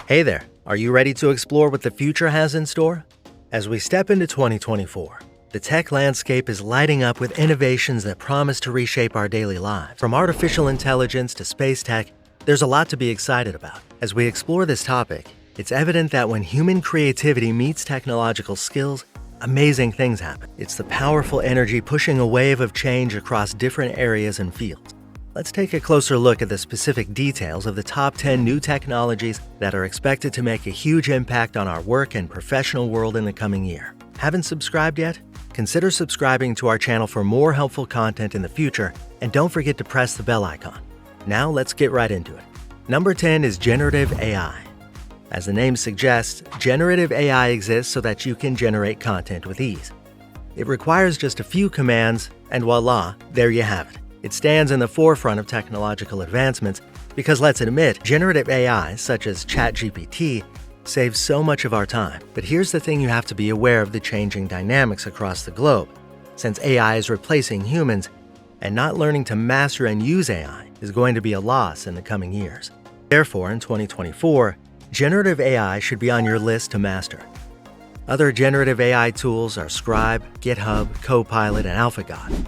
Hey there, are you ready to explore what the future has in store? As we step into 2024, the tech landscape is lighting up with innovations that promise to reshape our daily lives. From artificial intelligence to space tech, there's a lot to be excited about. As we explore this topic, it's evident that when human creativity meets technological skills, amazing things happen. It's the powerful energy pushing a wave of change across different areas and fields. Let's take a closer look at the specific details of the top 10 new technologies that are expected to make a huge impact on our work and professional world in the coming year. Haven't subscribed yet? Consider subscribing to our channel for more helpful content in the future, and don't forget to press the bell icon. Now let's get right into it. Number 10 is generative AI. As the name suggests, generative AI exists so that you can generate content with ease. It requires just a few commands, and voila, there you have it. It stands in the forefront of technological advancements because, let's admit, generative AI, such as ChatGPT, saves so much of our time. But here's the thing: you have to be aware of the changing dynamics across the globe. Since AI is replacing humans, and not learning to master and use AI is going to be a loss in the coming years. Therefore, in 2024, generative AI should be on your list to master. Other generative AI tools are Scribe, GitHub, Copilot, and AlphaGod.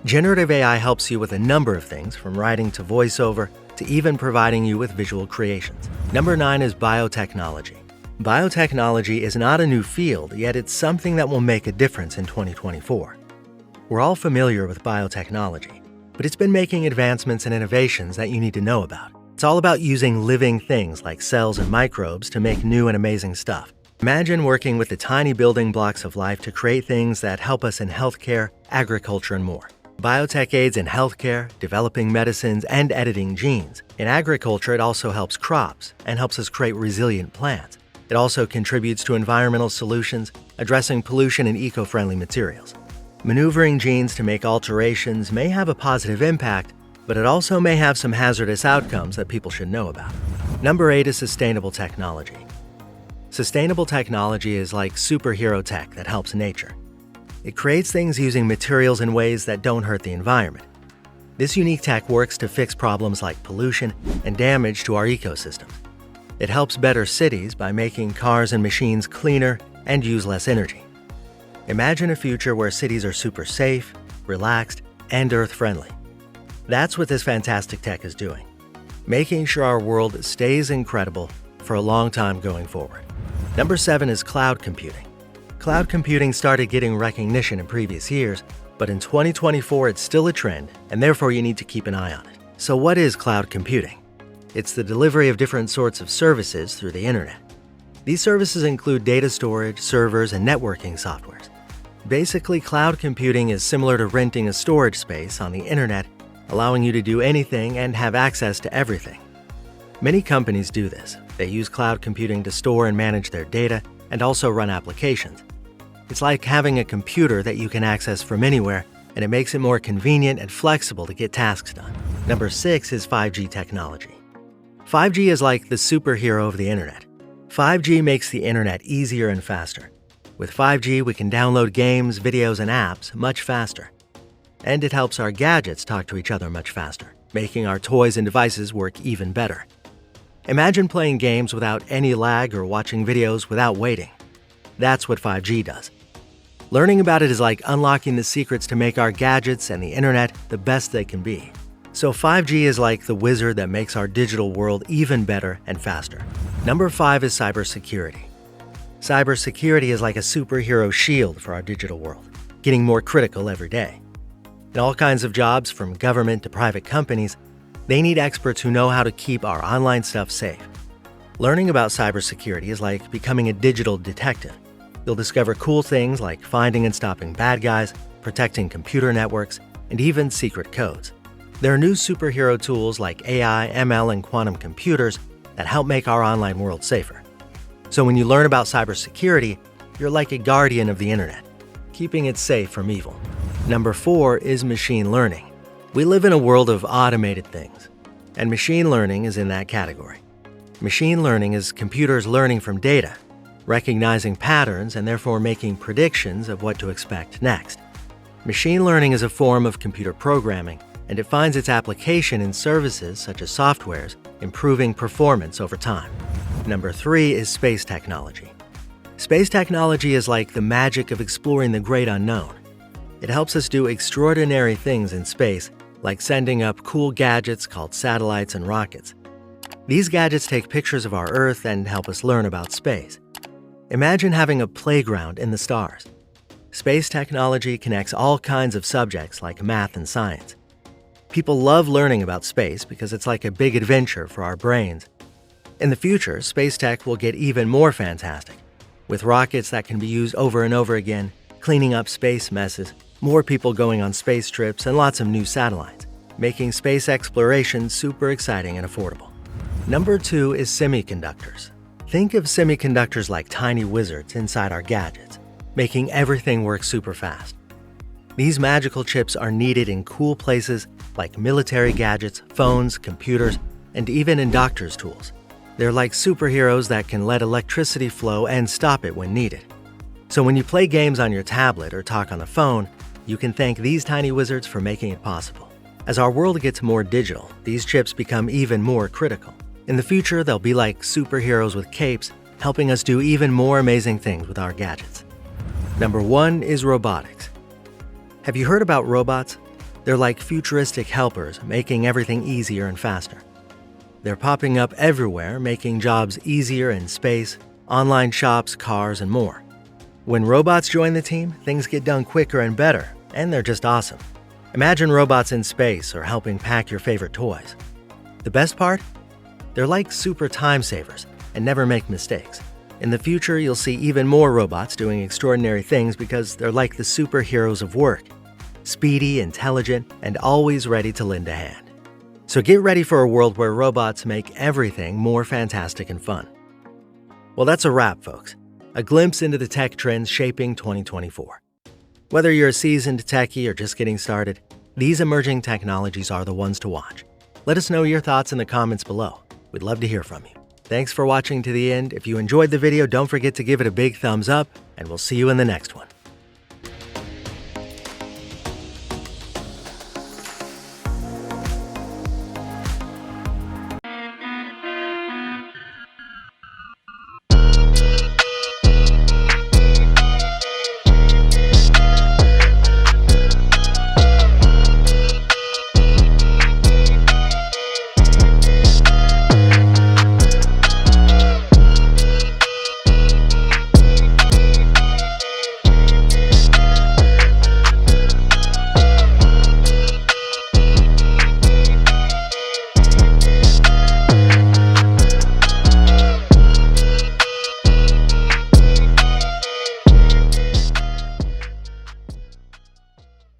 Generative AI helps you with a number of things, from writing to voiceover to even providing you with visual creations. Number 9 is biotechnology. Biotechnology is not a new field, yet it's something that will make a difference in 2024. We're all familiar with biotechnology, but it's been making advancements and innovations that you need to know about. It's all about using living things like cells and microbes to make new and amazing stuff. Imagine working with the tiny building blocks of life to create things that help us in healthcare, agriculture, and more. Biotech aids in healthcare, developing medicines, and editing genes. In agriculture, it also helps crops and helps us create resilient plants. It also contributes to environmental solutions, addressing pollution and eco-friendly materials. Maneuvering genes to make alterations may have a positive impact, but it also may have some hazardous outcomes that people should know about. Number 8 is sustainable technology. Sustainable technology is like superhero tech that helps nature. It creates things using materials in ways that don't hurt the environment. This unique tech works to fix problems like pollution and damage to our ecosystems. It helps better cities by making cars and machines cleaner and use less energy. Imagine a future where cities are super safe, relaxed, and earth-friendly. That's what this fantastic tech is doing, making sure our world stays incredible for a long time going forward. Number 7 is cloud computing. Cloud computing started getting recognition in previous years, but in 2024 it's still a trend, and therefore you need to keep an eye on it. So what is cloud computing? It's the delivery of different sorts of services through the internet. These services include data storage, servers, and networking softwares. Basically, cloud computing is similar to renting a storage space on the internet, allowing you to do anything and have access to everything. Many companies do this. They use cloud computing to store and manage their data and also run applications. It's like having a computer that you can access from anywhere, and it makes it more convenient and flexible to get tasks done. Number 6 is 5G technology. 5G is like the superhero of the internet. 5G makes the internet easier and faster. With 5G, we can download games, videos, and apps much faster. And it helps our gadgets talk to each other much faster, making our toys and devices work even better. Imagine playing games without any lag or watching videos without waiting. That's what 5G does. Learning about it is like unlocking the secrets to make our gadgets and the internet the best they can be. So 5G is like the wizard that makes our digital world even better and faster. Number 5 is cybersecurity. Cybersecurity is like a superhero shield for our digital world, getting more critical every day. In all kinds of jobs, from government to private companies, they need experts who know how to keep our online stuff safe. Learning about cybersecurity is like becoming a digital detective. You'll discover cool things like finding and stopping bad guys, protecting computer networks, and even secret codes. There are new superhero tools like AI, ML, and quantum computers that help make our online world safer. So when you learn about cybersecurity, you're like a guardian of the internet, keeping it safe from evil. Number 4 is machine learning. We live in a world of automated things, and machine learning is in that category. Machine learning is computers learning from data, recognizing patterns, and therefore making predictions of what to expect next. Machine learning is a form of computer programming, and it finds its application in services such as softwares, improving performance over time. Number 3 is space technology. Space technology is like the magic of exploring the great unknown. It helps us do extraordinary things in space, like sending up cool gadgets called satellites and rockets. These gadgets take pictures of our Earth and help us learn about space. Imagine having a playground in the stars. Space technology connects all kinds of subjects like math and science. People love learning about space because it's like a big adventure for our brains. In the future, space tech will get even more fantastic. With rockets that can be used over and over again, cleaning up space messes, more people going on space trips, and lots of new satellites, making space exploration super exciting and affordable. Number 2 is semiconductors. Think of semiconductors like tiny wizards inside our gadgets, making everything work super fast. These magical chips are needed in cool places like military gadgets, phones, computers, and even in doctors' tools. They're like superheroes that can let electricity flow and stop it when needed. So when you play games on your tablet or talk on the phone, you can thank these tiny wizards for making it possible. As our world gets more digital, these chips become even more critical. In the future, they'll be like superheroes with capes, helping us do even more amazing things with our gadgets. Number 1 is robotics. Have you heard about robots? They're like futuristic helpers, making everything easier and faster. They're popping up everywhere, making jobs easier in space, online shops, cars, and more. When robots join the team, things get done quicker and better, and they're just awesome. Imagine robots in space or helping pack your favorite toys. The best part? They're like super time savers and never make mistakes. In the future, you'll see even more robots doing extraordinary things because they're like the superheroes of work, speedy, intelligent, and always ready to lend a hand. So get ready for a world where robots make everything more fantastic and fun. Well, that's a wrap, folks. A glimpse into the tech trends shaping 2024. Whether you're a seasoned techie or just getting started, these emerging technologies are the ones to watch. Let us know your thoughts in the comments below. We'd love to hear from you. Thanks for watching to the end. If you enjoyed the video, don't forget to give it a big thumbs up, and we'll see you in the next one.